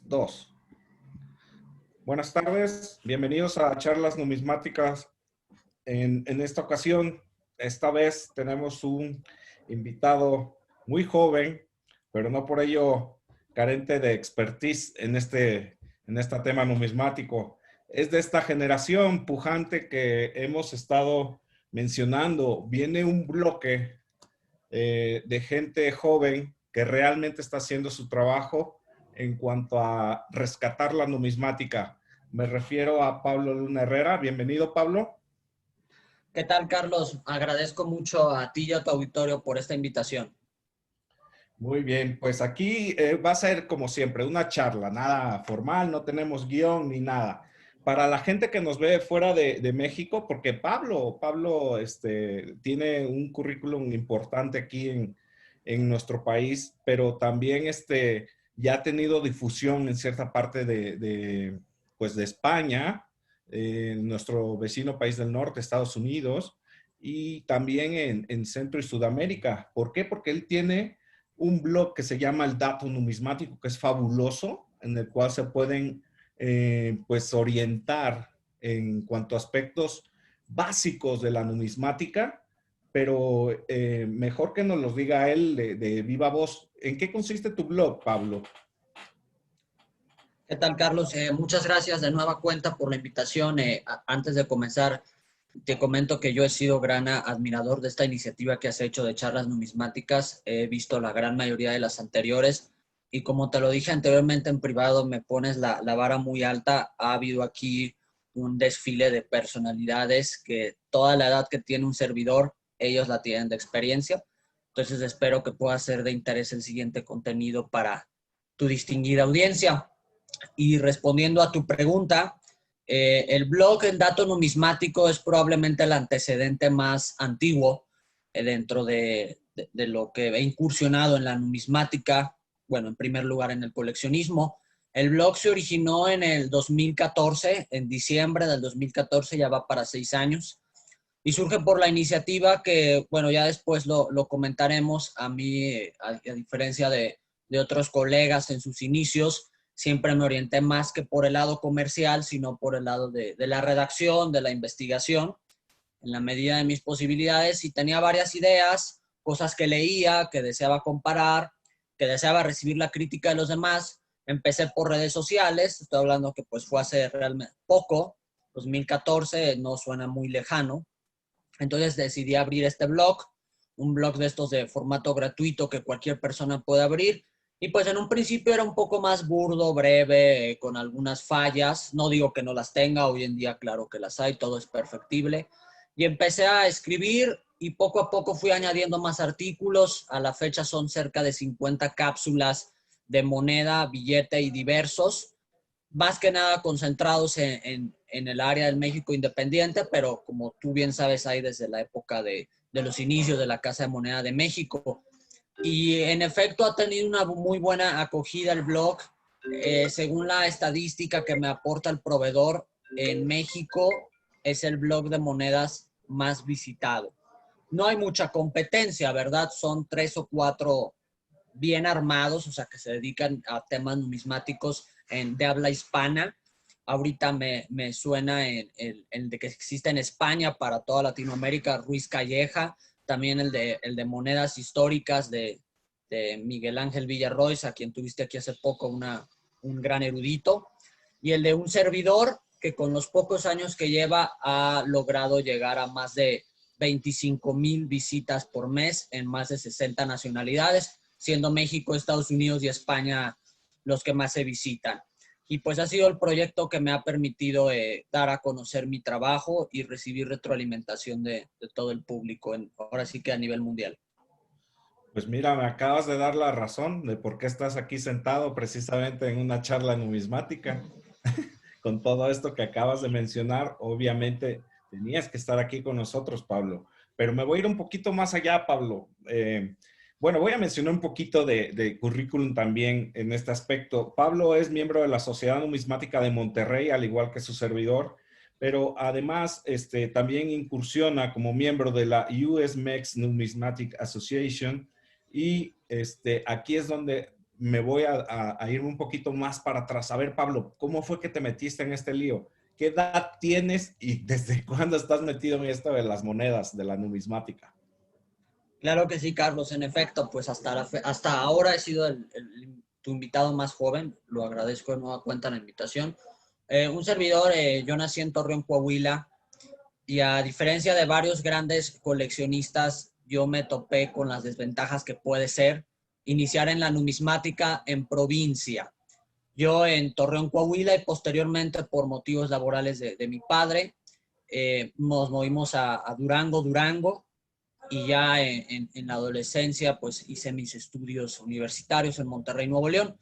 Dos. Buenas tardes, bienvenidos a Charlas Numismáticas. En esta ocasión, esta vez tenemos un invitado muy joven, pero no por ello carente de expertise en este tema numismático. Es de esta generación pujante que hemos estado mencionando. Viene un bloque de gente joven que realmente está haciendo su trabajo en cuanto a rescatar la numismática. Me refiero a Pablo Luna Herrera. Bienvenido, Pablo. ¿Qué tal, Carlos? Agradezco mucho a ti y a tu auditorio por esta invitación. Muy bien, pues aquí va a ser como siempre una charla, nada formal, no tenemos guión ni nada. Para la gente que nos ve fuera de México, porque Pablo tiene un currículum importante aquí en nuestro país, pero también ya ha tenido difusión en cierta parte pues de España, nuestro vecino país del norte, Estados Unidos, y también en Centro y Sudamérica. ¿Por qué? Porque él tiene un blog que se llama El Dato Numismático, que es fabuloso, en el cual se pueden pues orientar en cuanto a aspectos básicos de la numismática, pero mejor que nos los diga él de viva voz. ¿En qué consiste tu blog, Pablo? ¿Qué tal, Carlos? Muchas gracias de nueva cuenta por la invitación. Antes de comenzar, te comento que yo he sido gran admirador de esta iniciativa que has hecho de charlas numismáticas. He visto la gran mayoría de las anteriores y como te lo dije anteriormente en privado, me pones la vara muy alta. Ha habido aquí un desfile de personalidades que toda la edad que tiene un servidor, ellos la tienen de experiencia. Entonces espero que pueda ser de interés el siguiente contenido para tu distinguida audiencia. Y respondiendo a tu pregunta, el blog en dato numismático es probablemente el antecedente más antiguo dentro de lo que he incursionado en la numismática, bueno, en primer lugar en el coleccionismo. El blog se originó en el 2014, en diciembre del 2014, ya va para 6 años, y surge por la iniciativa que, bueno, ya después lo comentaremos. A mí, a diferencia de otros colegas en sus inicios, siempre me orienté más que por el lado comercial, sino por el lado de la redacción, de la investigación, en la medida de mis posibilidades, y tenía varias ideas, cosas que leía, que deseaba comparar, que deseaba recibir la crítica de los demás. Empecé por redes sociales, estoy hablando que pues fue hace realmente poco, 2014, no suena muy lejano. Entonces decidí abrir este blog, un blog de estos de formato gratuito que cualquier persona puede abrir. Y pues en un principio era un poco más burdo, breve, con algunas fallas. No digo que no las tenga, hoy en día claro que las hay, todo es perfectible. Y empecé a escribir y poco a poco fui añadiendo más artículos. A la fecha son cerca de 50 cápsulas de moneda, billete y diversos, más que nada concentrados en el área del México independiente, pero como tú bien sabes, hay desde la época de los inicios de la Casa de Moneda de México. Y en efecto ha tenido una muy buena acogida el blog. Según la estadística que me aporta el proveedor, en México es el blog de monedas más visitado. No hay mucha competencia, ¿verdad? Son 3 o 4 bien armados, o sea, que se dedican a temas numismáticos de habla hispana. Ahorita me suena el de que existe en España para toda Latinoamérica, Ruiz Calleja, también el de monedas históricas de Miguel Ángel Villarroel, a quien tuviste aquí hace poco, un gran erudito, y el de un servidor que con los pocos años que lleva ha logrado llegar a más de 25,000 visitas por mes en más de 60 nacionalidades, siendo México, Estados Unidos y España los que más se visitan. Y pues ha sido el proyecto que me ha permitido dar a conocer mi trabajo y recibir retroalimentación de todo el público, ahora sí que a nivel mundial. Pues mira, me acabas de dar la razón de por qué estás aquí sentado precisamente en una charla numismática. Con todo esto que acabas de mencionar, obviamente tenías que estar aquí con nosotros, Pablo. Pero me voy a ir un poquito más allá, Pablo. Bueno, voy a mencionar un poquito de currículum también en este aspecto. Pablo es miembro de la Sociedad Numismática de Monterrey, al igual que su servidor, pero además también incursiona como miembro de la US Mex Numismatic Association, y aquí es donde me voy a ir un poquito más para atrás. A ver, Pablo, ¿cómo fue que te metiste en este lío? ¿Qué edad tienes y desde cuándo estás metido en esto de las monedas, de la numismática? Claro que sí, Carlos. En efecto, pues hasta ahora he sido tu invitado más joven. Lo agradezco de nueva cuenta la invitación. Un servidor, yo nací en Torreón, Coahuila, y a diferencia de varios grandes coleccionistas, yo me topé con las desventajas que puede ser iniciar en la numismática en provincia. Yo en Torreón, Coahuila, y posteriormente por motivos laborales de mi padre, nos movimos a Durango, Durango, y ya en la adolescencia pues hice mis estudios universitarios en Monterrey, Nuevo León.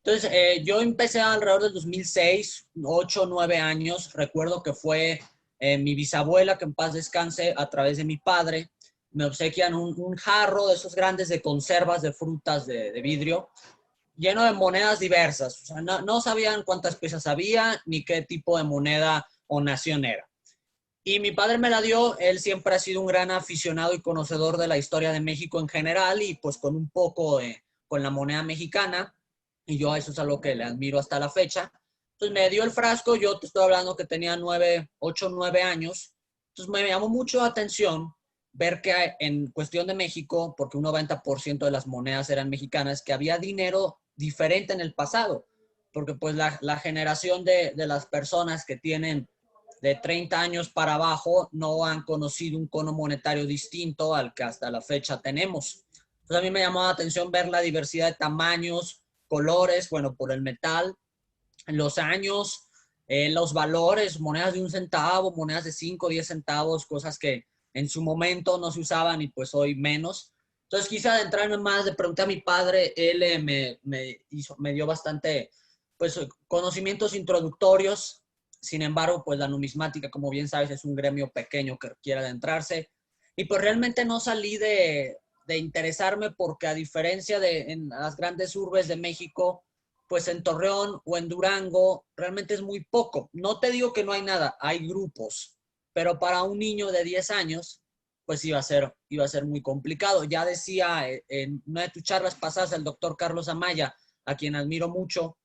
Entonces, yo empecé alrededor del 2006, 8, 9 años. Recuerdo que fue mi bisabuela, que en paz descanse, a través de mi padre, me obsequian un jarro de esos grandes de conservas de frutas de vidrio, lleno de monedas diversas. O sea, no sabían cuántas piezas había ni qué tipo de moneda o nación era. Y mi padre me la dio. Él siempre ha sido un gran aficionado y conocedor de la historia de México en general, y pues con un poco con la moneda mexicana, y yo eso es algo que le admiro hasta la fecha. Entonces me dio el frasco. Yo te estoy hablando que tenía 8, 9 años. Entonces me llamó mucho la atención ver que en cuestión de México, porque un 90% de las monedas eran mexicanas, que había dinero diferente en el pasado, porque pues la generación de las personas que tienen de 30 años para abajo no han conocido un cono monetario distinto al que hasta la fecha tenemos. Entonces a mí me llamó la atención ver la diversidad de tamaños, colores, bueno, por el metal, los años, los valores, monedas de 1 centavo, monedas de 5, 10 centavos, cosas que en su momento no se usaban y pues hoy menos. Entonces quise adentrarme más, le pregunté a mi padre. Él me dio bastante pues conocimientos introductorios. Sin embargo, pues la numismática, como bien sabes, es un gremio pequeño que quiere adentrarse. Y pues realmente no salí de interesarme, porque a diferencia de en las grandes urbes de México, pues en Torreón o en Durango realmente es muy poco. No te digo que no hay nada, hay grupos, pero para un niño de 10 años, pues iba a ser muy complicado. Ya decía en una de tus charlas pasadas el doctor Carlos Amaya, a quien admiro mucho,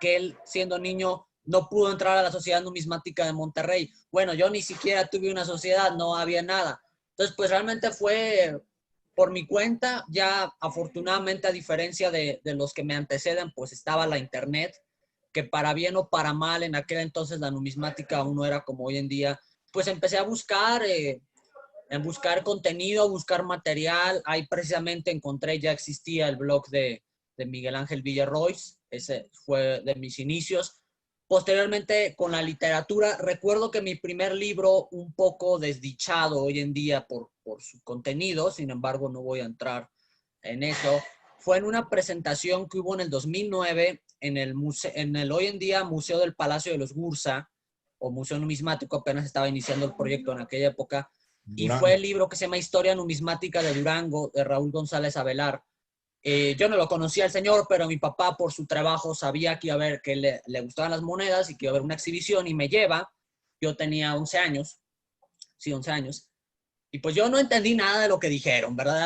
que él, siendo niño, no pudo entrar a la Sociedad Numismática de Monterrey. Bueno, yo ni siquiera tuve una sociedad, no había nada. Entonces, pues realmente fue por mi cuenta. Ya afortunadamente, a diferencia de los que me anteceden, pues estaba la internet, que para bien o para mal, en aquel entonces la numismática aún no era como hoy en día. Pues empecé a buscar, en buscar contenido, a buscar material. Ahí precisamente encontré, ya existía el blog de Miguel Ángel Villarrois. Ese fue de mis inicios. Posteriormente, con la literatura, recuerdo que mi primer libro, un poco desdichado hoy en día por su contenido, sin embargo no voy a entrar en eso, fue en una presentación que hubo en el 2009 en el hoy en día Museo del Palacio de los Gursa, o Museo Numismático. Apenas estaba iniciando el proyecto en aquella época, y fue Durango. el libro que se llama Historia Numismática de Durango, de Raúl González Avelar. Yo no lo conocía al señor, pero mi papá, por su trabajo, sabía que iba a ver, que le gustaban las monedas y que iba a haber una exhibición, y me lleva. Yo tenía 11 años, sí, 11 años, y pues yo no entendí nada de lo que dijeron, ¿verdad?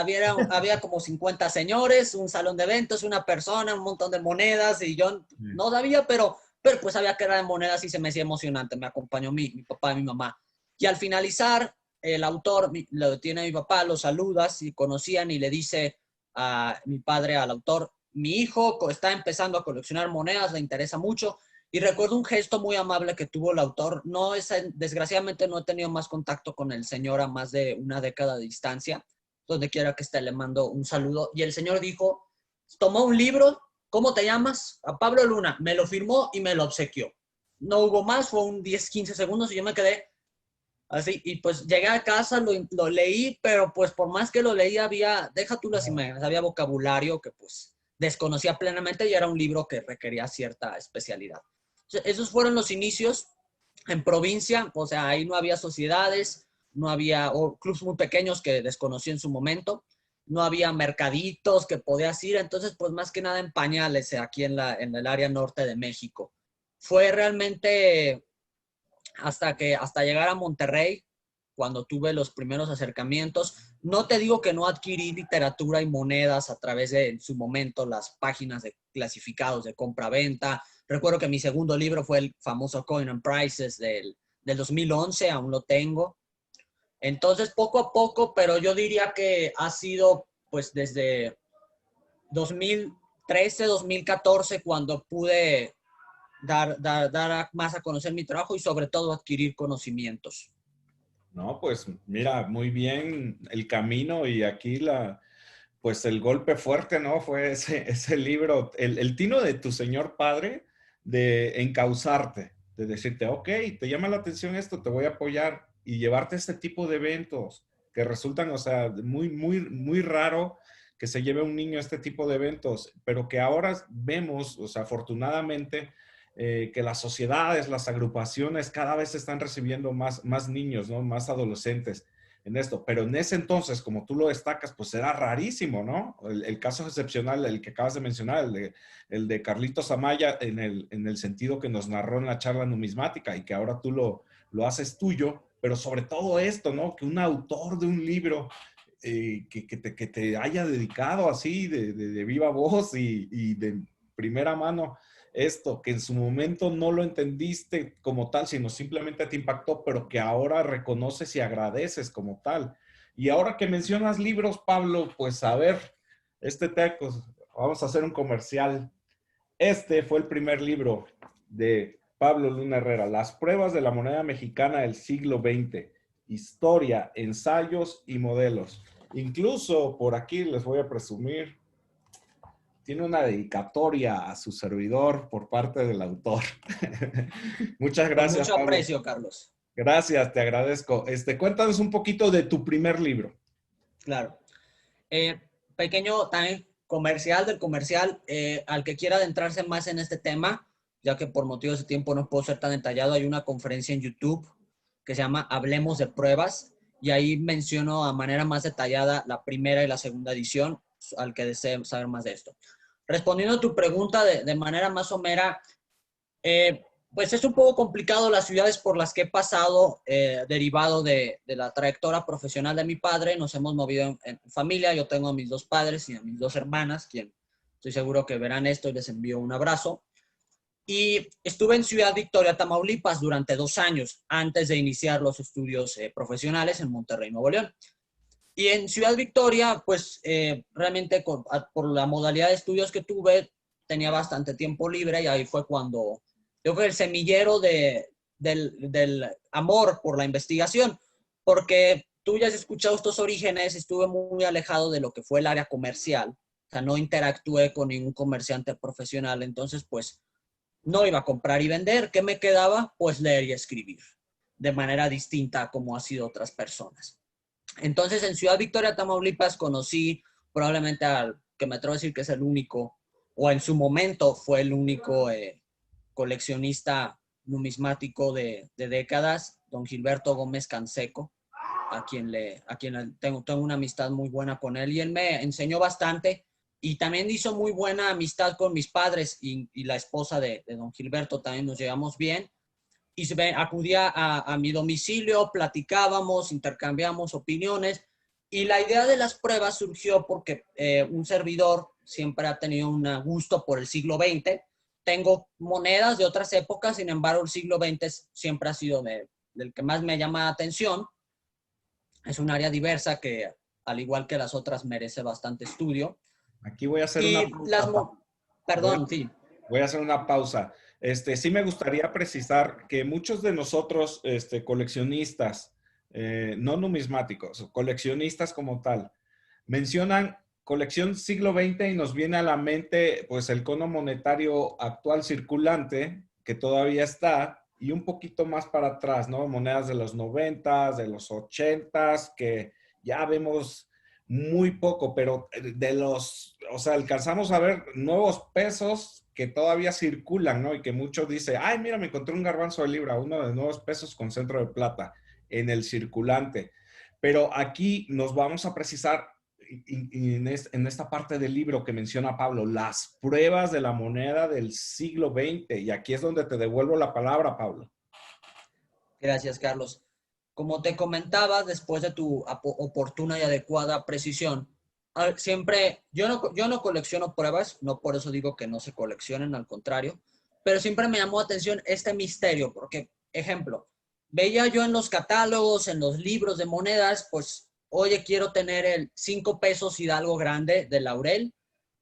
Había como 50 señores, un salón de eventos, una persona, un montón de monedas, y yo no sabía, pero pues sabía que era de monedas y se me hacía emocionante. Me acompañó mi papá y mi mamá. Y al finalizar, el autor lo detiene a mi papá, lo saluda, si conocían, y le dice a mi padre, al autor: mi hijo está empezando a coleccionar monedas, le interesa mucho. Y recuerdo un gesto muy amable que tuvo el autor. No es, desgraciadamente no he tenido más contacto con el señor a más de una década de distancia. Donde quiera que esté, le mando un saludo. Y el señor dijo, tomó un libro: ¿cómo te llamas? A Pablo Luna. Me lo firmó y me lo obsequió. No hubo más, fue un 10, 15 segundos y yo me quedé así. Y pues llegué a casa, lo leí, pero pues por más que lo leí, deja tú las imágenes, había vocabulario que pues desconocía plenamente, y era un libro que requería cierta especialidad. Esos fueron los inicios en provincia. O sea, ahí no había sociedades, no había, o clubs muy pequeños que desconocí en su momento, no había mercaditos que podías ir. Entonces, pues más que nada en pañales, aquí en el área norte de México. Fue realmente hasta llegar a Monterrey, cuando tuve los primeros acercamientos. No te digo que no adquirí literatura y monedas a través de, en su momento, las páginas de clasificados de compra-venta. Recuerdo que mi segundo libro fue el famoso Coin and Prices del 2011, aún lo tengo. Entonces, poco a poco, pero yo diría que ha sido pues desde 2013, 2014, cuando pude dar más a conocer mi trabajo y sobre todo adquirir conocimientos. No, pues mira, muy bien el camino y aquí pues el golpe fuerte, ¿no? Fue ese libro, el tino de tu señor padre de encauzarte, de decirte, ok, te llama la atención esto, te voy a apoyar y llevarte a este tipo de eventos que resultan, o sea, muy raro que se lleve un niño a este tipo de eventos, pero que ahora vemos, o sea, afortunadamente, que las sociedades, las agrupaciones cada vez están recibiendo más niños, ¿no? Más adolescentes en esto. Pero en ese entonces, como tú lo destacas, pues era rarísimo, ¿no? El caso excepcional, el que acabas de mencionar, el de Carlitos Amaya, en el sentido que nos narró en la charla numismática y que ahora tú lo haces tuyo, pero sobre todo esto, ¿no? Que un autor de un libro que te haya dedicado así de viva voz y de primera mano esto, que en su momento no lo entendiste como tal, sino simplemente te impactó, pero que ahora reconoces y agradeces como tal. Y ahora que mencionas libros, Pablo, pues a ver, vamos a hacer un comercial. Este fue el primer libro de Pablo Luna Herrera, Las pruebas de la moneda mexicana del siglo XX, historia, ensayos y modelos. Incluso por aquí les voy a presumir, tiene una dedicatoria a su servidor por parte del autor. Muchas Con gracias, mucho Pablo. aprecio, Carlos. Gracias, te agradezco. Cuéntanos un poquito de tu primer libro. Claro. Pequeño también comercial del comercial, al que quiera adentrarse más en este tema, ya que por motivos de tiempo no puedo ser tan detallado, hay una conferencia en YouTube que se llama Hablemos de Pruebas, y ahí menciono a manera más detallada la primera y la segunda edición, al que desee saber más de esto. Respondiendo a tu pregunta de manera más somera, pues es un poco complicado las ciudades por las que he pasado, derivado de la trayectoria profesional de mi padre. Nos hemos movido en familia. Yo tengo a mis dos padres y a mis dos hermanas, quien estoy seguro que verán esto y les envío un abrazo. Y estuve en Ciudad Victoria, Tamaulipas, durante 2 años antes de iniciar los estudios profesionales en Monterrey, Nuevo León. Y en Ciudad Victoria, pues realmente por la modalidad de estudios que tuve, tenía bastante tiempo libre, y ahí fue cuando yo creo que el semillero del amor por la investigación, porque tú ya has escuchado estos orígenes. Estuve muy alejado de lo que fue el área comercial, o sea, no interactué con ningún comerciante profesional, entonces pues no iba a comprar y vender. ¿Qué me quedaba? Pues leer y escribir, de manera distinta a como ha sido otras personas. Entonces, en Ciudad Victoria, Tamaulipas, conocí probablemente al que me atrevo a decir que es el único, o en su momento fue el único coleccionista numismático de décadas, don Gilberto Gómez Canseco, a quien tengo una amistad muy buena con él, y él me enseñó bastante, y también hizo muy buena amistad con mis padres y la esposa de don Gilberto. También nos llevamos bien, y acudía a mi domicilio, platicábamos, intercambiábamos opiniones, y la idea de las pruebas surgió porque un servidor siempre ha tenido un gusto por el siglo XX. Tengo monedas de otras épocas, sin embargo el siglo XX siempre ha sido del que más me llama la atención. Es un área diversa que, al igual que las otras, merece bastante estudio. Aquí voy a hacer una Y pausa. Voy a, perdón, sí. voy a hacer una pausa. Sí me gustaría precisar que muchos de nosotros, coleccionistas, no numismáticos, coleccionistas como tal, mencionan colección siglo XX y nos viene a la mente pues el cono monetario actual circulante que todavía está, y un poquito más para atrás, ¿no? Monedas de los 90, de los 80, que ya vemos muy poco, pero o sea, alcanzamos a ver nuevos pesos que todavía circulan, ¿no? Y que muchos dicen, ay, mira, me encontré un garbanzo de libra, uno de nuevos pesos con centro de plata en el circulante. Pero aquí nos vamos a precisar en esta parte del libro que menciona Pablo, las pruebas de la moneda del siglo XX. Y aquí es donde te devuelvo la palabra, Pablo. Gracias, Carlos. como te comentaba, después de tu oportuna y adecuada precisión, siempre, yo no colecciono pruebas, no por eso digo que no se coleccionen, al contrario, pero siempre me llamó la atención este misterio, porque, ejemplo, veía yo en los catálogos, en los libros de monedas, pues, oye, quiero tener el 5 pesos Hidalgo grande de Laurel,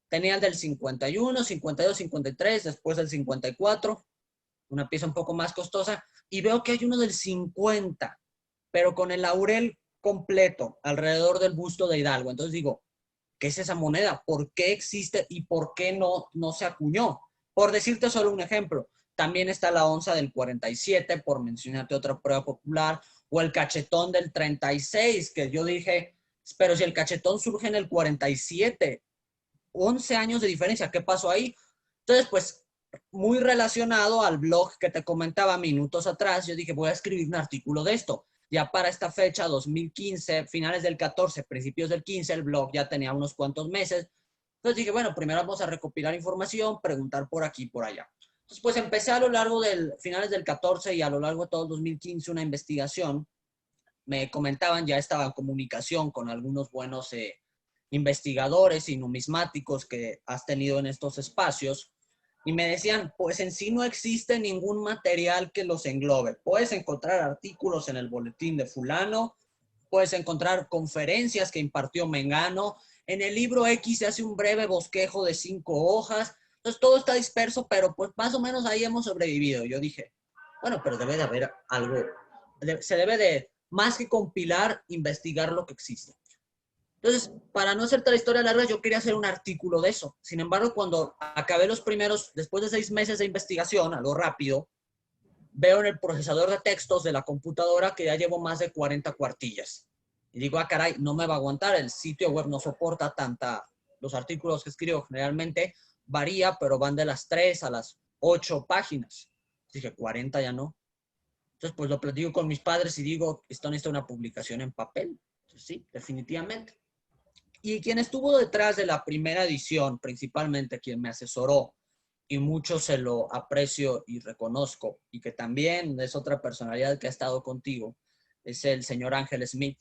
tenía el del 51, 52, 53, después del 54, una pieza un poco más costosa, y veo que hay uno del 50, pero con el laurel completo alrededor del busto de Hidalgo. Entonces digo, ¿qué es esa moneda? ¿Por qué existe y por qué no se acuñó? Por decirte solo un ejemplo, también está la onza del 47, por mencionarte otra prueba popular, o el cachetón del 36, que yo dije, pero si el cachetón surge en el 47, 11 años de diferencia, ¿qué pasó ahí? Entonces, pues, muy relacionado al blog que te comentaba minutos atrás, yo dije, voy a escribir un artículo de esto. Ya para esta fecha, 2015, finales del 14, principios del 15, el blog ya tenía unos cuantos meses. Entonces dije, bueno, primero vamos a recopilar información, preguntar por aquí y por allá. Entonces, pues empecé a lo largo del finales del 14 y a lo largo de todo el 2015 una investigación. Me comentaban, ya estaba en comunicación con algunos buenos investigadores y numismáticos que has tenido en estos espacios, y me decían, pues en sí no existe ningún material que los englobe. Puedes encontrar artículos en el boletín de fulano, puedes encontrar conferencias que impartió Mengano, en el libro X se hace un breve bosquejo de 5 hojas, entonces todo está disperso, pero pues más o menos ahí hemos sobrevivido. Yo dije, bueno, pero debe de haber algo, se debe de, más que compilar, investigar lo que existe. Entonces, para no hacerte la historia larga, yo quería hacer un artículo de eso. Sin embargo, cuando acabé los primeros, después de 6 meses de investigación, a lo rápido, veo en el procesador de textos de la computadora que ya llevo más de 40 cuartillas. Y digo, ah, caray, no me va a aguantar, el sitio web no soporta tanta, los artículos que escribo generalmente varía, pero van de las 3 a las 8 páginas. Dije, 40 ya no. Entonces, pues lo platico con mis padres y digo, esto necesita una publicación en papel. Entonces, sí, definitivamente. Y quien estuvo detrás de la primera edición, principalmente quien me asesoró, y mucho se lo aprecio y reconozco, y que también es otra personalidad que ha estado contigo, es el señor Ángel Smith.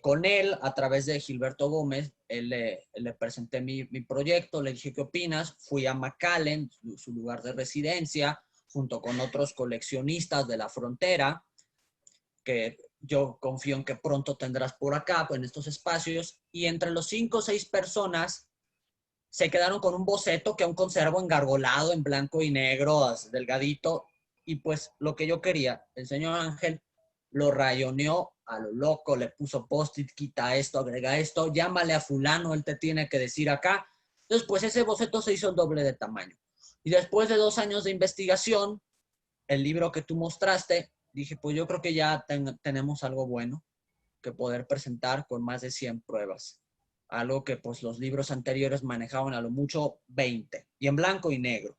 Con él, a través de Gilberto Gómez, le presenté mi proyecto, le dije, ¿qué opinas? Fui a McAllen, su lugar de residencia, junto con otros coleccionistas de la frontera, que yo confío en que pronto tendrás por acá, pues, en estos espacios, y entre los 5 o 6 personas se quedaron con un boceto que aún conservo engargolado en blanco y negro, delgadito, y pues lo que yo quería, el señor Ángel lo rayoneó a lo loco, le puso post-it, quita esto, agrega esto, llámale a fulano, él te tiene que decir acá. Entonces, pues ese boceto se hizo el doble de tamaño. Y después de 2 años de investigación, el libro que tú mostraste, dije, pues yo creo que ya tenemos algo bueno que poder presentar con más de 100 pruebas. Algo que pues los libros anteriores manejaban a lo mucho 20 y en blanco y negro.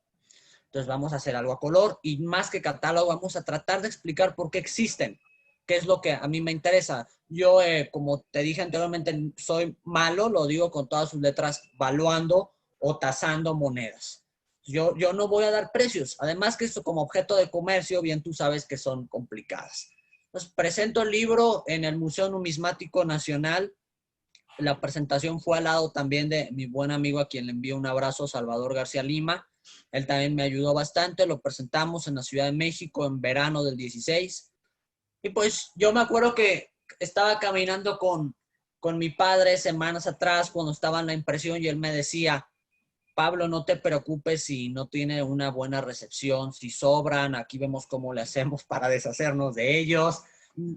Entonces vamos a hacer algo a color y más que catálogo vamos a tratar de explicar por qué existen, qué es lo que a mí me interesa. Yo, como te dije anteriormente, soy malo, lo digo con todas sus letras, valuando o tasando monedas. Yo no voy a dar precios. Además que esto como objeto de comercio, bien tú sabes que son complicadas. Entonces, presento el libro en el Museo Numismático Nacional. La presentación fue al lado también de mi buen amigo, a quien le envío un abrazo, Salvador García Lima. Él también me ayudó bastante. Lo presentamos en la Ciudad de México en verano del 16. Y pues yo me acuerdo que estaba caminando con mi padre semanas atrás cuando estaba en la impresión y él me decía, Pablo, no te preocupes si no tiene una buena recepción, si sobran, aquí vemos cómo le hacemos para deshacernos de ellos.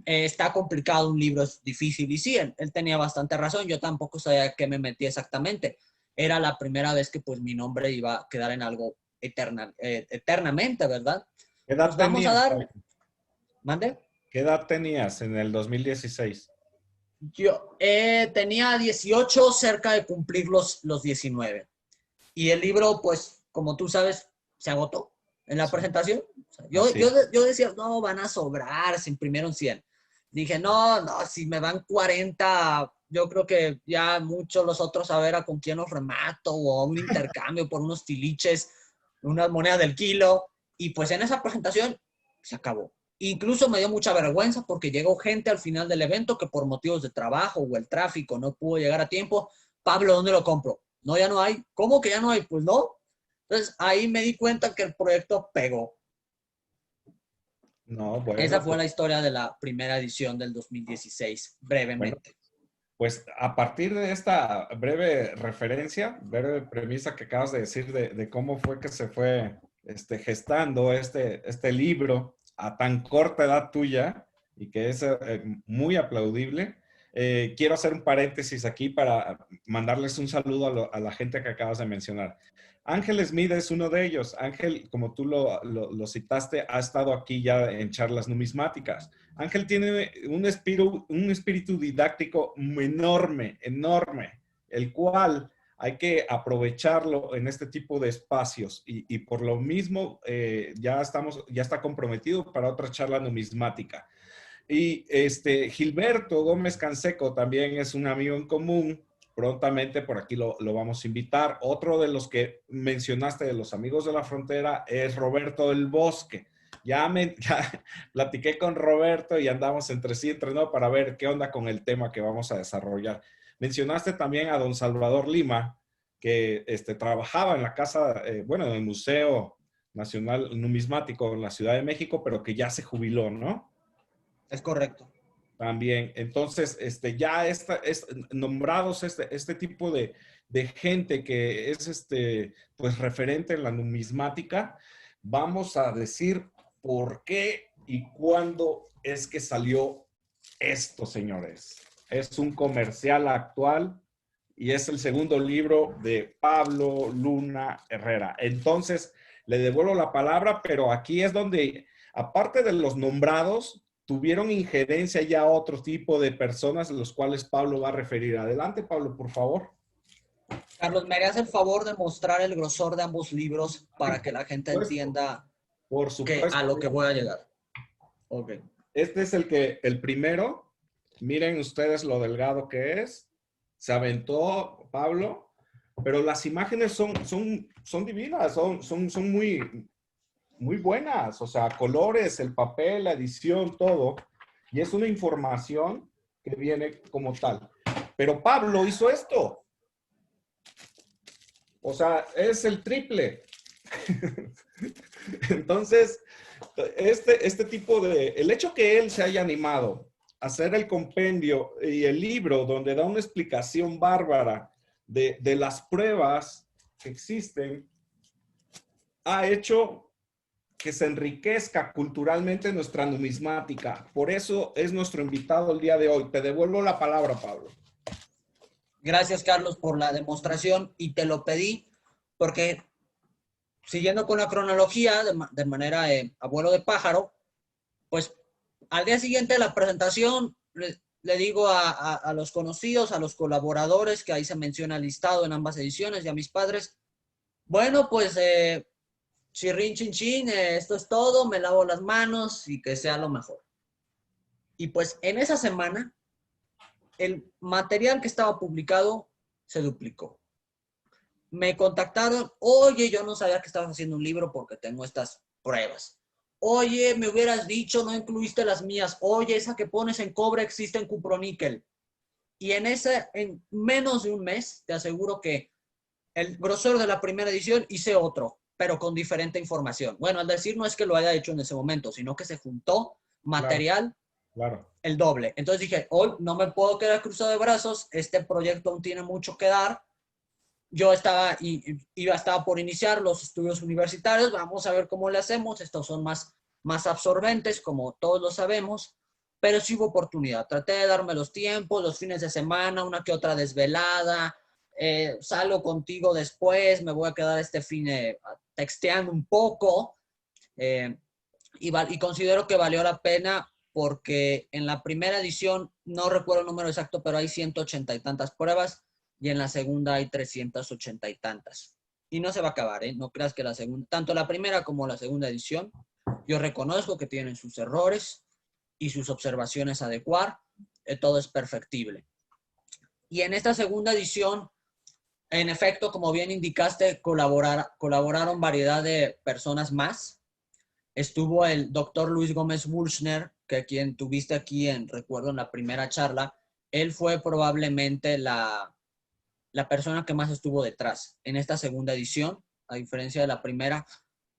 Está complicado un libro, es difícil. Y sí, él tenía bastante razón, yo tampoco sabía qué me metí exactamente. Era la primera vez que pues mi nombre iba a quedar en algo eternamente, ¿verdad? ¿Qué edad Pues vamos a tenías, darle. Pablo? ¿Mande? ¿Qué edad tenías en el 2016? Yo tenía 18, cerca de cumplir los 19. Y el libro, pues, como tú sabes, se agotó en la Sí, presentación. O sea, así es. yo decía, no, van a sobrar, se imprimieron 100. Dije, no, si me van 40, yo creo que ya muchos los otros a ver a con quién los remato o un intercambio por unos tiliches, unas monedas del kilo. Y pues en esa presentación se acabó. Incluso me dio mucha vergüenza porque llegó gente al final del evento que por motivos de trabajo o el tráfico no pudo llegar a tiempo. Pablo, ¿dónde lo compro? No, ya no hay. ¿Cómo que ya no hay? Pues no. Entonces ahí me di cuenta que el proyecto pegó. No, Esa bueno, fue pues, la historia de la primera edición del 2016, bueno, brevemente. pues a partir de esta breve referencia, breve premisa que acabas de decir de cómo fue que se fue gestando este libro a tan corta edad tuya y que es muy aplaudible, quiero hacer un paréntesis aquí para mandarles un saludo a la gente que acabas de mencionar. Ángel Smith es uno de ellos. Ángel, como tú lo citaste, ha estado aquí ya en charlas numismáticas. Ángel tiene un espíritu didáctico enorme, enorme, el cual hay que aprovecharlo en este tipo de espacios y por lo mismo ya está comprometido para otra charla numismática. Y Gilberto Gómez Canseco también es un amigo en común. Prontamente por aquí lo vamos a invitar. Otro de los que mencionaste de los amigos de la frontera es Roberto del Bosque. Ya platiqué con Roberto y andamos entre sí, entre no, para ver qué onda con el tema que vamos a desarrollar. Mencionaste también a don Salvador Lima, que trabajaba en la casa, bueno, en el Museo Nacional Numismático en la Ciudad de México, pero que ya se jubiló, ¿no? Es correcto. También. Entonces, nombrados este tipo de gente que es pues referente en la numismática, vamos a decir por qué y cuándo es que salió esto, señores. Es un comercial actual y es el segundo libro de Pablo Luna Herrera. Entonces, le devuelvo la palabra, pero aquí es donde, aparte de los nombrados, tuvieron injerencia ya otro tipo de personas, los cuales Pablo va a referir. Adelante, Pablo, por favor. Carlos, ¿me harías el favor de mostrar el grosor de ambos libros Sí, para que la gente entienda por a supuesto. lo que voy a llegar? Ok. Este es el primero. Miren ustedes lo delgado que es. Se aventó Pablo, pero las imágenes son divinas, son muy buenas. O sea, colores, el papel, la edición, todo. Y es una información que viene como tal. Pero Pablo hizo esto. O sea, es el triple. Entonces, este tipo el hecho que él se haya animado a hacer el compendio y el libro donde da una explicación bárbara de las pruebas que existen, ha hecho que se enriquezca culturalmente nuestra numismática. Por eso es nuestro invitado el día de hoy. Te devuelvo la palabra, Pablo. Gracias, Carlos, por la demostración y te lo pedí porque, siguiendo con la cronología de manera abuelo de pájaro, pues al día siguiente de la presentación le digo a los conocidos, a los colaboradores, que ahí se menciona el listado en ambas ediciones, y a mis padres, bueno, pues chirrin chin chin, esto es todo, me lavo las manos y que sea lo mejor. Y pues en esa semana el material que estaba publicado se duplicó. Me contactaron, oye, yo no sabía que estabas haciendo un libro porque tengo estas pruebas. Oye, me hubieras dicho, no incluiste las mías. Oye, esa que pones en cobre existe en cuproníquel. Y en menos de un mes, te aseguro que el grosor de la primera edición hice otro, pero con diferente información. Bueno, al decir no es que lo haya hecho en ese momento, sino que se juntó Claro, material claro. el doble. Entonces dije, hoy no me puedo quedar cruzado de brazos, este proyecto aún tiene mucho que dar. Yo estaba por iniciar los estudios universitarios, vamos a ver cómo le hacemos, estos son más absorbentes, como todos lo sabemos, pero sí hubo oportunidad. Traté de darme los tiempos, los fines de semana, una que otra desvelada, salgo contigo después, me voy a quedar este fin texteando un poco, y considero que valió la pena porque en la primera edición, no recuerdo el número exacto, pero hay 180 y tantas pruebas, y en la segunda hay 380 y tantas. Y no se va a acabar, ¿eh? No creas que tanto la primera como la segunda edición, yo reconozco que tienen sus errores y sus observaciones a adecuar, todo es perfectible. Y en esta segunda edición, en efecto, como bien indicaste, colaboraron variedad de personas más. Estuvo el doctor Luis Gómez Wurschner, que quien tuviste aquí, recuerdo, en la primera charla. Él fue probablemente la persona que más estuvo detrás en esta segunda edición, a diferencia de la primera.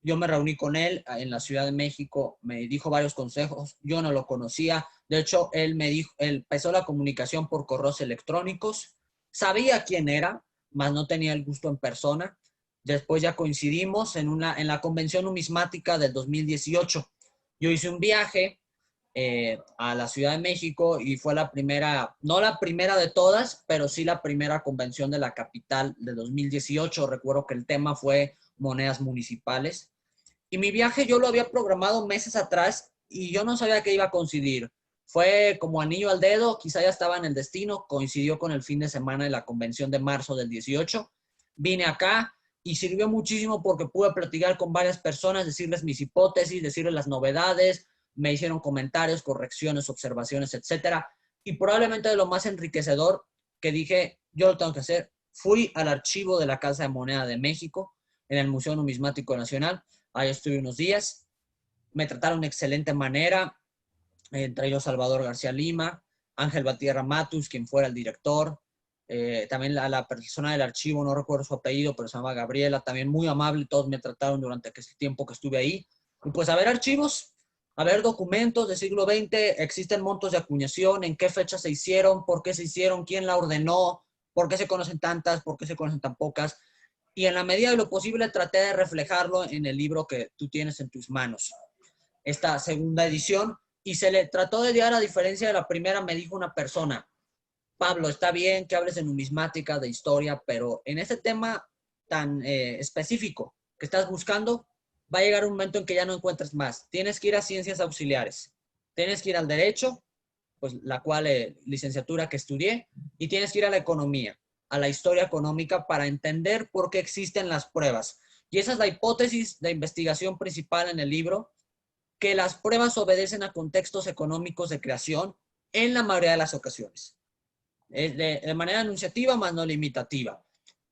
Yo me reuní con él en la Ciudad de México, me dijo varios consejos, yo no lo conocía, de hecho él me dijo, él empezó la comunicación por correos electrónicos, sabía quién era, mas no tenía el gusto en persona. Después ya coincidimos en la convención numismática del 2018. Yo hice un viaje a la Ciudad de México y fue la primera, no la primera de todas, pero sí la primera convención de la capital de 2018. Recuerdo que el tema fue monedas municipales. Y mi viaje yo lo había programado meses atrás y yo no sabía que iba a coincidir. Fue como anillo al dedo, quizá ya estaba en el destino, coincidió con el fin de semana de la convención de marzo del 18. Vine acá y sirvió muchísimo porque pude platicar con varias personas, decirles mis hipótesis, decirles las novedades, me hicieron comentarios, correcciones, observaciones, etcétera. Y probablemente de lo más enriquecedor que dije, yo lo tengo que hacer, fui al archivo de la Casa de Moneda de México, en el Museo Numismático Nacional. Ahí estuve unos días, me trataron de excelente manera, entre ellos Salvador García Lima, Ángel Batierra Matus, quien fuera el director, también la persona del archivo, no recuerdo su apellido, pero se llama Gabriela, también muy amable, todos me trataron durante este tiempo que estuve ahí. Y pues a ver archivos, a ver documentos del siglo XX, existen montos de acuñación, en qué fecha se hicieron, por qué se hicieron, quién la ordenó, por qué se conocen tantas, por qué se conocen tan pocas. Y en la medida de lo posible traté de reflejarlo en el libro que tú tienes en tus manos. Esta segunda edición, y se le trató de dar, a diferencia de la primera, me dijo una persona, Pablo, está bien que hables de numismática, de historia, pero en este tema tan específico que estás buscando, va a llegar un momento en que ya no encuentres más. Tienes que ir a ciencias auxiliares, tienes que ir al derecho, pues la cual licenciatura que estudié, y tienes que ir a la economía, a la historia económica para entender por qué existen las pruebas. Y esa es la hipótesis de investigación principal en el libro, que las pruebas obedecen a contextos económicos de creación en la mayoría de las ocasiones. De manera enunciativa, más no limitativa.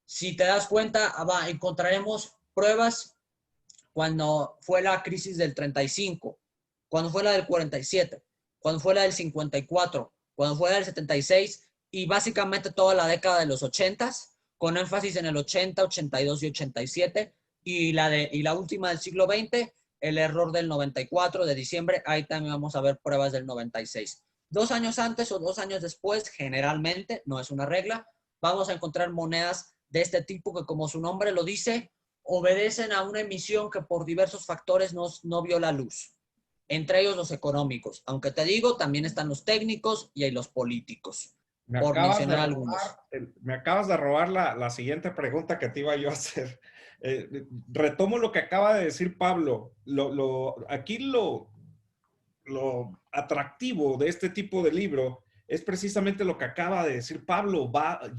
Si te das cuenta, encontraremos pruebas cuando fue la crisis del 35, cuando fue la del 47, cuando fue la del 54, cuando fue la del 76 y básicamente toda la década de los 80, con énfasis en el 80, 82 y 87 y la última del siglo XX, el error del 94 de diciembre, ahí también vamos a ver pruebas del 96. 2 años antes o 2 años después, generalmente, no es una regla, vamos a encontrar monedas de este tipo que, como su nombre lo dice, obedecen a una emisión que por diversos factores no vio la luz, entre ellos los económicos. Aunque te digo, también están los técnicos y hay los políticos, Me por acabas de mencionar robar, algunos. me acabas de robar la siguiente pregunta que te iba yo a hacer. Retomo lo que acaba de decir Pablo. Aquí lo atractivo de este tipo de libro es precisamente lo que acaba de decir Pablo.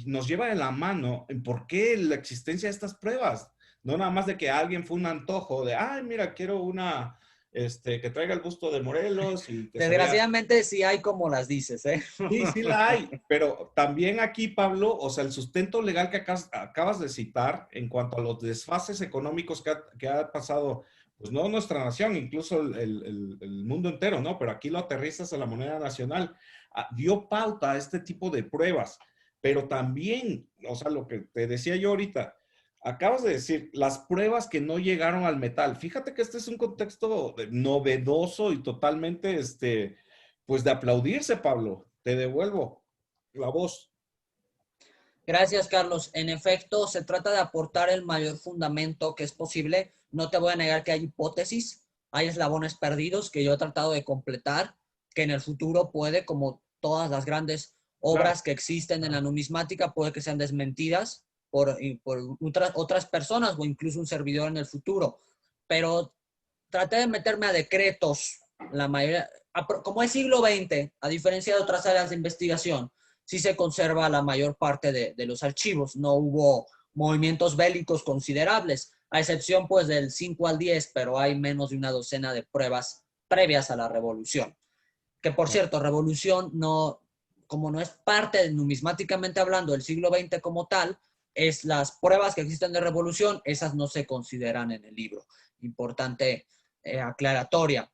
Nos lleva de la mano en por qué la existencia de estas pruebas. No nada más de que alguien fue un antojo de, ay, mira, quiero una, que traiga el busto de Morelos y que se vea. Desgraciadamente sí hay como las dices, ¿eh? Sí, sí la hay, pero también aquí, Pablo, o sea, el sustento legal que acabas de citar en cuanto a los desfases económicos que ha pasado, pues no nuestra nación, incluso el mundo entero, ¿no? Pero aquí lo aterrizas a la moneda nacional, dio pauta a este tipo de pruebas, pero también, o sea, lo que te decía yo ahorita, acabas de decir, las pruebas que no llegaron al metal. Fíjate que este es un contexto novedoso y totalmente, pues de aplaudirse, Pablo. Te devuelvo la voz. Gracias, Carlos. En efecto, se trata de aportar el mayor fundamento que es posible. No te voy a negar que hay hipótesis, hay eslabones perdidos que yo he tratado de completar, que en el futuro puede, como todas las grandes Claro. obras que existen en la numismática, puede que sean desmentidas por otras personas o incluso un servidor en el futuro. Pero traté de meterme a decretos, la mayoría, como es siglo XX, a diferencia de otras áreas de investigación, sí se conserva la mayor parte de los archivos. No hubo movimientos bélicos considerables, a excepción pues del 5 al 10, pero hay menos de una docena de pruebas previas a la revolución. Que por cierto, revolución no, como no es parte, numismáticamente hablando, del siglo XX como tal, es las pruebas que existen de revolución, esas no se consideran en el libro. Importante aclaratoria.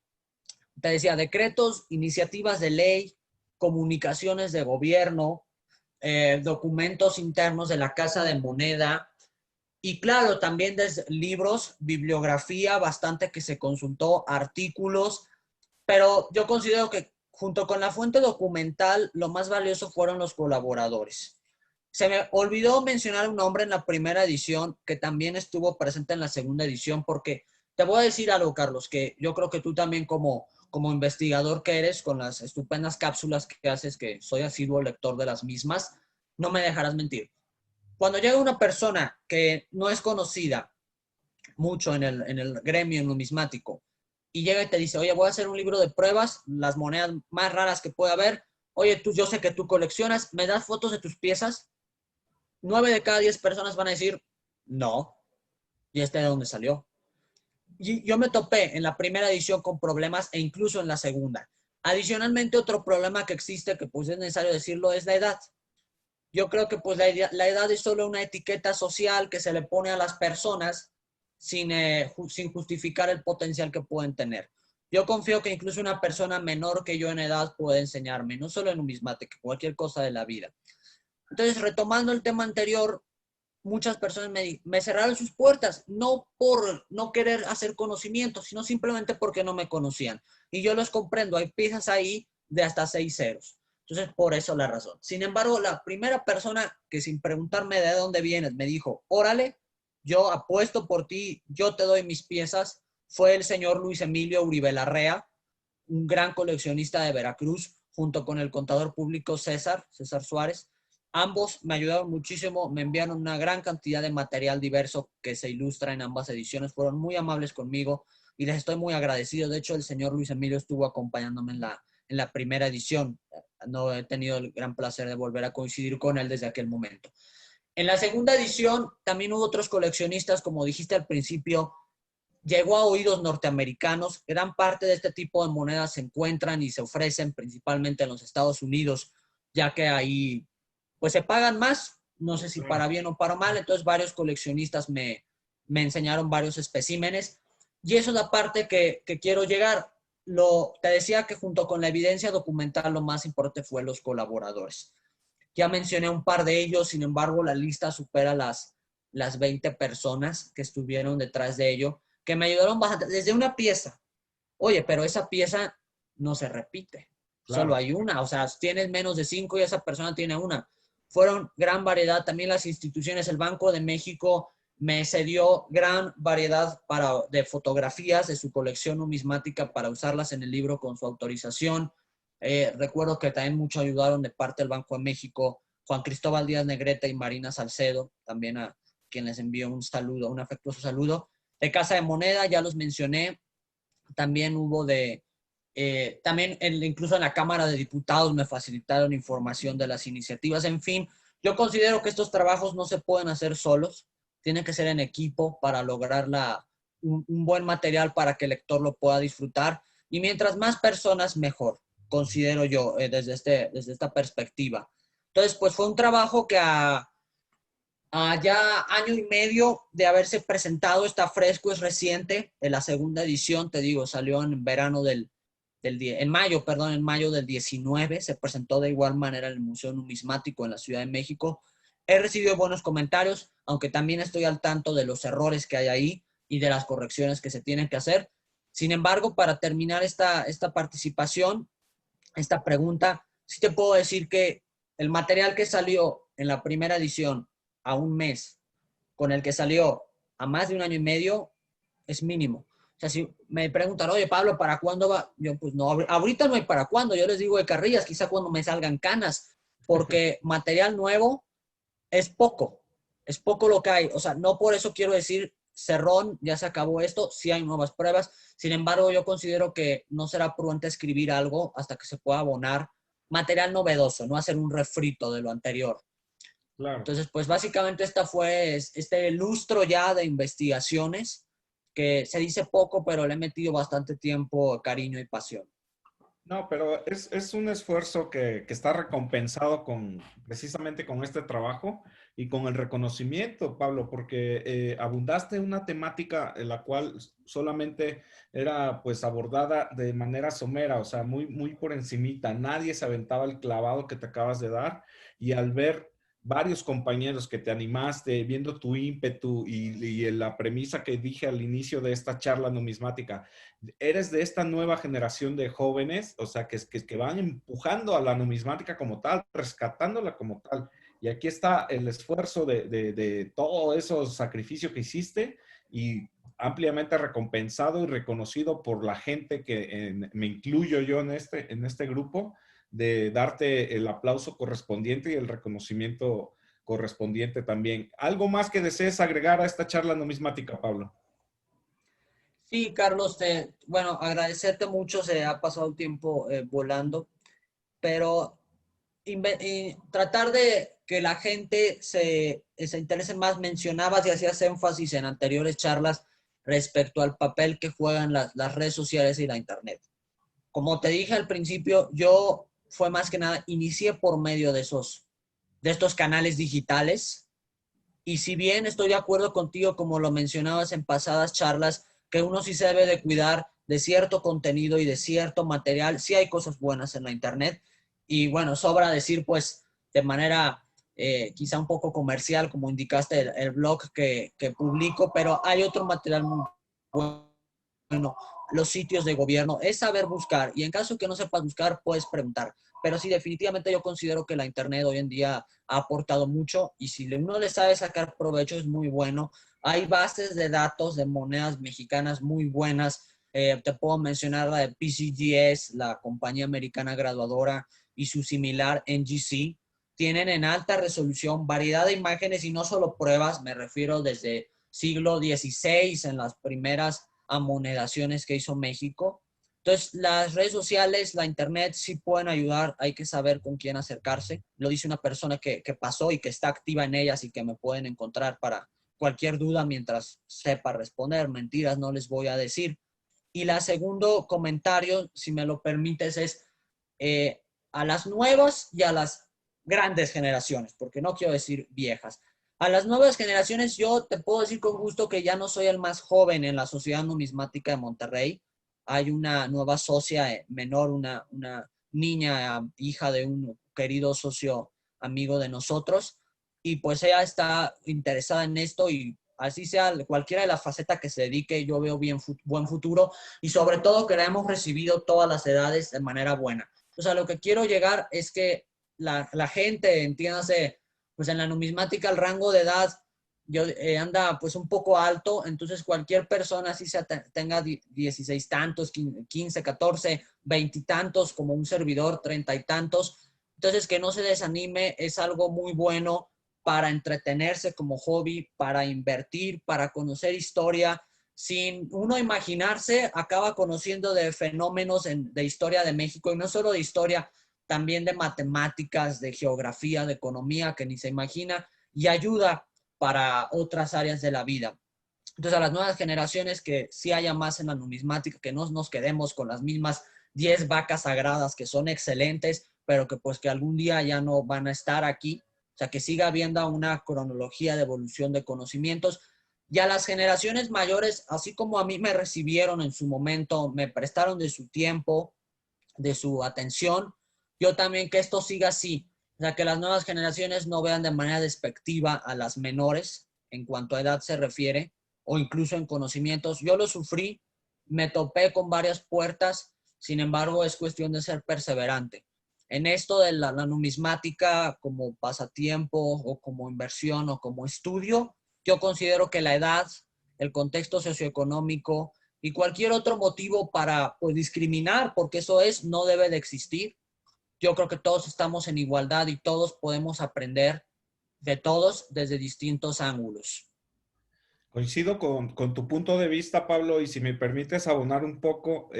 Te decía, decretos, iniciativas de ley, comunicaciones de gobierno, documentos internos de la Casa de Moneda y claro, también desde libros, bibliografía, bastante que se consultó, artículos, pero yo considero que junto con la fuente documental, lo más valioso fueron los colaboradores. Se me olvidó mencionar un nombre en la primera edición que también estuvo presente en la segunda edición, porque te voy a decir algo, Carlos, que yo creo que tú también como investigador que eres, con las estupendas cápsulas que haces, que soy asiduo lector de las mismas, no me dejarás mentir. Cuando llega una persona que no es conocida mucho en el gremio numismático y llega y te dice, oye, voy a hacer un libro de pruebas, las monedas más raras que pueda haber, oye, yo sé que tú coleccionas, ¿me das fotos de tus piezas? 9 de cada 10 personas van a decir, no, y este de dónde salió. Y yo me topé en la primera edición con problemas e incluso en la segunda. Adicionalmente, otro problema que existe, que pues es necesario decirlo, es la edad. Yo creo que pues la edad es solo una etiqueta social que se le pone a las personas sin justificar el potencial que pueden tener. Yo confío que incluso una persona menor que yo en edad puede enseñarme, no solo en numismática, cualquier cosa de la vida. Entonces, retomando el tema anterior, muchas personas me cerraron sus puertas, no por no querer hacer conocimiento, sino simplemente porque no me conocían. Y yo los comprendo, hay piezas ahí de hasta 6 ceros. Entonces, por eso la razón. Sin embargo, la primera persona que sin preguntarme de dónde vienes me dijo, órale, yo apuesto por ti, yo te doy mis piezas, fue el señor Luis Emilio Uribe Larrea, un gran coleccionista de Veracruz, junto con el contador público César Suárez. Ambos me ayudaron muchísimo, me enviaron una gran cantidad de material diverso que se ilustra en ambas ediciones, fueron muy amables conmigo y les estoy muy agradecido. De hecho, el señor Luis Emilio estuvo acompañándome en la primera edición. No he tenido el gran placer de volver a coincidir con él desde aquel momento. En la segunda edición también hubo otros coleccionistas, como dijiste al principio, llegó a oídos norteamericanos. Gran parte de este tipo de monedas se encuentran y se ofrecen principalmente en los Estados Unidos, ya que ahí pues se pagan más, no sé si para bien o para mal, entonces varios coleccionistas me enseñaron varios especímenes y eso es la parte que quiero llegar. Te decía que junto con la evidencia documental lo más importante fue los colaboradores. Ya mencioné un par de ellos, sin embargo la lista supera las 20 personas que estuvieron detrás de ello, que me ayudaron bastante, desde una pieza. Oye, pero esa pieza no se repite, solo Claro. hay una, o sea, tienes menos de 5 y esa persona tiene una. Fueron gran variedad, también las instituciones, el Banco de México me cedió gran variedad de fotografías de su colección numismática para usarlas en el libro con su autorización. Recuerdo que también mucho ayudaron de parte del Banco de México, Juan Cristóbal Díaz Negrete y Marina Salcedo, también a quien les envío un saludo, un afectuoso saludo. De Casa de Moneda, ya los mencioné, también hubo también incluso en la Cámara de Diputados me facilitaron información de las iniciativas. En fin, yo considero que estos trabajos no se pueden hacer solos, tienen que ser en equipo para lograr un buen material para que el lector lo pueda disfrutar. Y mientras más personas, mejor, considero yo, desde esta perspectiva. Entonces, pues fue un trabajo que ya año y medio de haberse presentado, está fresco, es reciente, en la segunda edición, te digo, salió en verano en mayo del 19, se presentó de igual manera en el Museo Numismático en la Ciudad de México. He recibido buenos comentarios, aunque también estoy al tanto de los errores que hay ahí y de las correcciones que se tienen que hacer. Sin embargo, para terminar esta participación, esta pregunta, sí te puedo decir que el material que salió en la primera edición a un mes con el que salió a más de un año y medio es mínimo. O sea, si me preguntan, oye, Pablo, ¿para cuándo va? Yo, pues no, ahorita no hay para cuándo. Yo les digo de carrillas, quizá cuando me salgan canas, porque material nuevo es poco lo que hay. O sea, no por eso quiero decir, cerrón, ya se acabó esto, sí hay nuevas pruebas. Sin embargo, yo considero que no será prudente escribir algo hasta que se pueda abonar material novedoso, no hacer un refrito de lo anterior. Claro. Entonces, pues básicamente esta fue este lustro ya de investigaciones que se dice poco, pero le he metido bastante tiempo, cariño y pasión. No, pero es un esfuerzo que está recompensado precisamente con este trabajo. y con el reconocimiento, Pablo, porque abundaste en una temática en la cual solamente era pues abordada de manera somera, o sea, muy, muy por encimita. Nadie se aventaba el clavado que te acabas de dar y al ver varios compañeros que te animaste, viendo tu ímpetu y la premisa que dije al inicio de esta charla numismática, eres de esta nueva generación de jóvenes, o sea, que van empujando a la numismática como tal, rescatándola como tal. Y aquí está el esfuerzo de todo esos sacrificios que hiciste y ampliamente recompensado y reconocido por la gente que me incluyo yo en este grupo, de darte el aplauso correspondiente y el reconocimiento correspondiente también. ¿Algo más que desees agregar a esta charla numismática, Pablo? Sí, Carlos, bueno, agradecerte mucho, se ha pasado el tiempo volando, pero y tratar de que la gente se interese más. Mencionabas y hacías énfasis en anteriores charlas respecto al papel que juegan las redes sociales y la internet. Como te dije al principio, yo fue más que nada, inicié por medio de estos canales digitales. Y si bien estoy de acuerdo contigo, como lo mencionabas en pasadas charlas, que uno sí se debe de cuidar de cierto contenido y de cierto material, sí hay cosas buenas en la internet. Y bueno, sobra decir pues de manera quizá un poco comercial, como indicaste, el blog que publico, pero hay otro material muy bueno, los sitios de gobierno, es saber buscar y en caso que no sepas buscar, puedes preguntar. Pero sí, definitivamente yo considero que la internet hoy en día ha aportado mucho y si uno le sabe sacar provecho es muy bueno. Hay bases de datos de monedas mexicanas muy buenas. Te puedo mencionar la de PCGS, la compañía americana graduadora, y su similar NGC. Tienen en alta resolución variedad de imágenes y no solo pruebas, me refiero desde siglo XVI en las primeras amonedaciones que hizo México. Entonces, las redes sociales, la internet sí pueden ayudar, hay que saber con quién acercarse. Lo dice una persona que pasó y que está activa en ellas y que me pueden encontrar para cualquier duda mientras sepa responder. Mentiras no les voy a decir. Y la segundo comentario, si me lo permites, es a las nuevas y a las grandes generaciones, porque no quiero decir viejas. A las nuevas generaciones yo te puedo decir con gusto que ya no soy el más joven en la Sociedad Numismática de Monterrey. Hay una nueva socia menor, una niña, hija de un querido socio amigo de nosotros, y pues ella está interesada en esto y así sea cualquiera de las facetas que se dedique, yo veo buen futuro y sobre todo que la hemos recibido todas las edades de manera buena. O sea, lo que quiero llegar es que la gente, entiéndase, pues en la numismática el rango de edad yo, anda pues un poco alto, entonces cualquier persona, si se tenga 16 tantos, 15, 14, 20 y tantos, como un servidor, 30 y tantos, entonces que no se desanime, es algo muy bueno para entretenerse como hobby, para invertir, para conocer historia. Sin uno imaginarse, acaba conociendo de fenómenos de historia de México y no solo de historia, también de matemáticas, de geografía, de economía, que ni se imagina, y ayuda para otras áreas de la vida. Entonces, a las nuevas generaciones que sí haya más en la numismática, que no nos quedemos con las mismas 10 vacas sagradas que son excelentes, pero que pues que algún día ya no van a estar aquí. O sea, que siga habiendo una cronología de evolución de conocimientos. Y a las generaciones mayores, así como a mí me recibieron en su momento, me prestaron de su tiempo, de su atención, yo también que esto siga así. O sea, que las nuevas generaciones no vean de manera despectiva a las menores en cuanto a edad se refiere, o incluso en conocimientos. Yo lo sufrí, me topé con varias puertas, sin embargo es cuestión de ser perseverante. En esto de la numismática como pasatiempo o como inversión o como estudio, yo considero que la edad, el contexto socioeconómico y cualquier otro motivo para pues, discriminar, porque eso es, no debe de existir. Yo creo que todos estamos en igualdad y todos podemos aprender de todos desde distintos ángulos. Coincido con tu punto de vista, Pablo, y si me permites abonar un poco,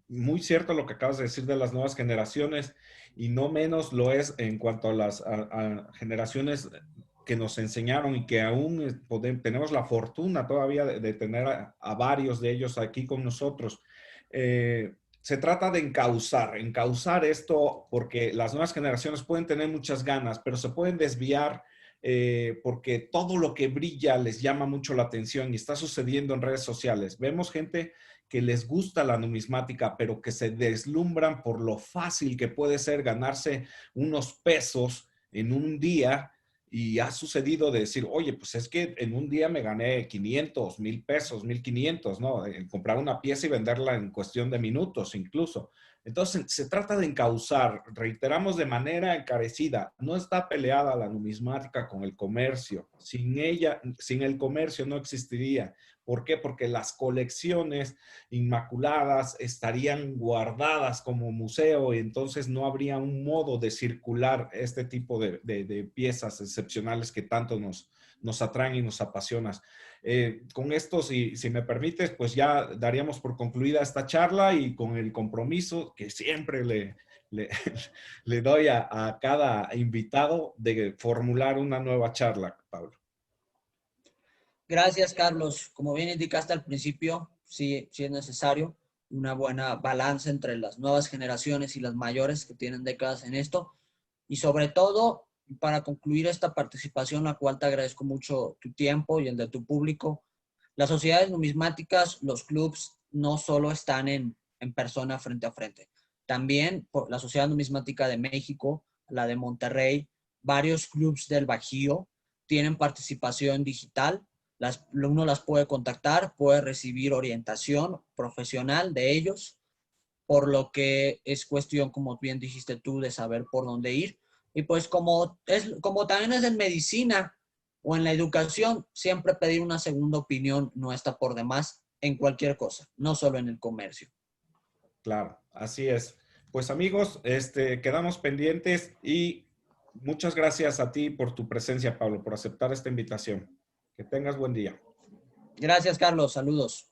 muy cierto lo que acabas de decir de las nuevas generaciones, y no menos lo es en cuanto a las a generaciones que nos enseñaron y que aún tenemos la fortuna todavía de tener a varios de ellos aquí con nosotros. Se trata de encauzar esto, porque las nuevas generaciones pueden tener muchas ganas, pero se pueden desviar porque todo lo que brilla les llama mucho la atención y está sucediendo en redes sociales. Vemos gente que les gusta la numismática, pero que se deslumbran por lo fácil que puede ser ganarse unos pesos en un día. Y ha sucedido de decir, oye, pues es que en un día me gané 500, 1000 pesos, 1500, ¿no? En comprar una pieza y venderla en cuestión de minutos incluso. Entonces, se trata de encauzar, reiteramos de manera encarecida, no está peleada la numismática con el comercio. Sin ella, sin el comercio no existiría. ¿Por qué? Porque las colecciones inmaculadas estarían guardadas como museo y entonces no habría un modo de circular este tipo de piezas excepcionales que tanto nos atraen y nos apasionan. Con esto, si me permites, pues ya daríamos por concluida esta charla y con el compromiso que siempre le, le doy a cada invitado de formular una nueva charla, Pablo. Gracias, Carlos. Como bien indicaste al principio, sí es necesario una buena balanza entre las nuevas generaciones y las mayores que tienen décadas en esto. Y sobre todo, para concluir esta participación, la cual te agradezco mucho tu tiempo y el de tu público, las sociedades numismáticas, los clubs, no solo están en persona frente a frente. También por la Sociedad Numismática de México, la de Monterrey, varios clubs del Bajío tienen participación digital. Uno las puede contactar, puede recibir orientación profesional de ellos, por lo que es cuestión, como bien dijiste tú, de saber por dónde ir. Y pues como también es en medicina o en la educación, siempre pedir una segunda opinión no está por demás en cualquier cosa, no solo en el comercio. Claro, así es. Pues amigos, quedamos pendientes y muchas gracias a ti por tu presencia, Pablo, por aceptar esta invitación. Que tengas buen día. Gracias, Carlos. Saludos.